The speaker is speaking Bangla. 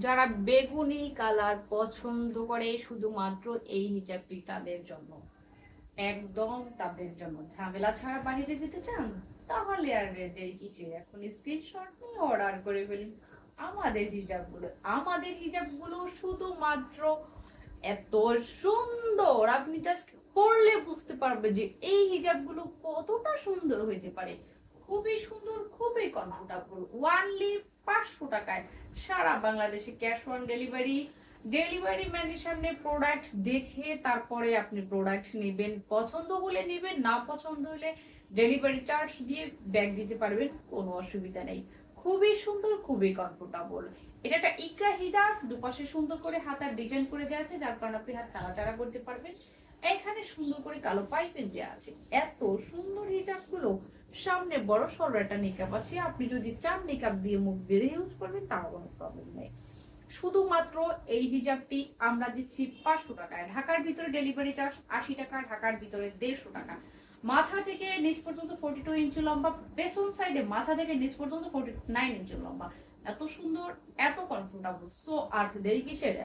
যারা বেগুনি কালার পছন্দ করে শুধুমাত্র এই হিজাবটি তাদের জন্য, একদম তাদের জন্য। ঝামেলা ছাড়া বাইরে যেতে চান তাহলে আর দেরি কিছু, এখন স্ক্রিনশট নিয়ে অর্ডার করে ফেলুন আমাদের হিজাবগুলো শুধুমাত্র এত সুন্দর, আপনি জাস্ট পরলে বুঝতে পারবে যে এই হিজাবগুলো কতটা সুন্দর হইতে পারে। খুবই সুন্দর, খুবই কমফোর্টেবল, ওয়ানলি 500 টাকায় সারা বাংলাদেশে ক্যাশ অন ডেলিভারি। ডেলিভারি ম্যানের সামনে প্রোডাক্ট দেখে তারপরে আপনি প্রোডাক্ট নেবেন, পছন্দ হলে নেবেন, না পছন্দ হলে ডেলিভারি চার্জ দিয়ে ব্যাগ দিতে পারবেন, কোনো অসুবিধা নেই। খুবই সুন্দর, খুবই কমফোর্টেবল। এটা একটা ইকরা হিজাব, দুপাশে সুন্দর করে হাতার ডিজাইন করে দেওয়া আছে, যার কারণে আপনি হাত নাড়াচাড়া করতে পারবেন। এখানে সুন্দর করে কালো পাইপেন দেওয়া আছে। এত সুন্দর হিজাব গুলো, সামনে বড় সড়ো একটা নিকাব আছে, আপনি যদি চান নিকাব দিয়ে মুখ বেঁধে ইউজ করবেন তাও কোনো প্রবলেম নেই। শুধুমাত্র এই হিজাবটি আমরা দিচ্ছি 500 টাকায়। ঢাকার ভিতরে ডেলিভারি চার্জ 80 টাকা, ঢাকার ভিতরে 150 টাকা। মাথা থেকে নিচ পর্যন্ত 42 ইঞ্চি লম্বা, পেছন সাইডে মাথা থেকে নিচ পর্যন্ত 49 ইঞ্চি লম্বা। এত সুন্দর, এত কমফোর্টেবল। সো আর দেরি কিসের?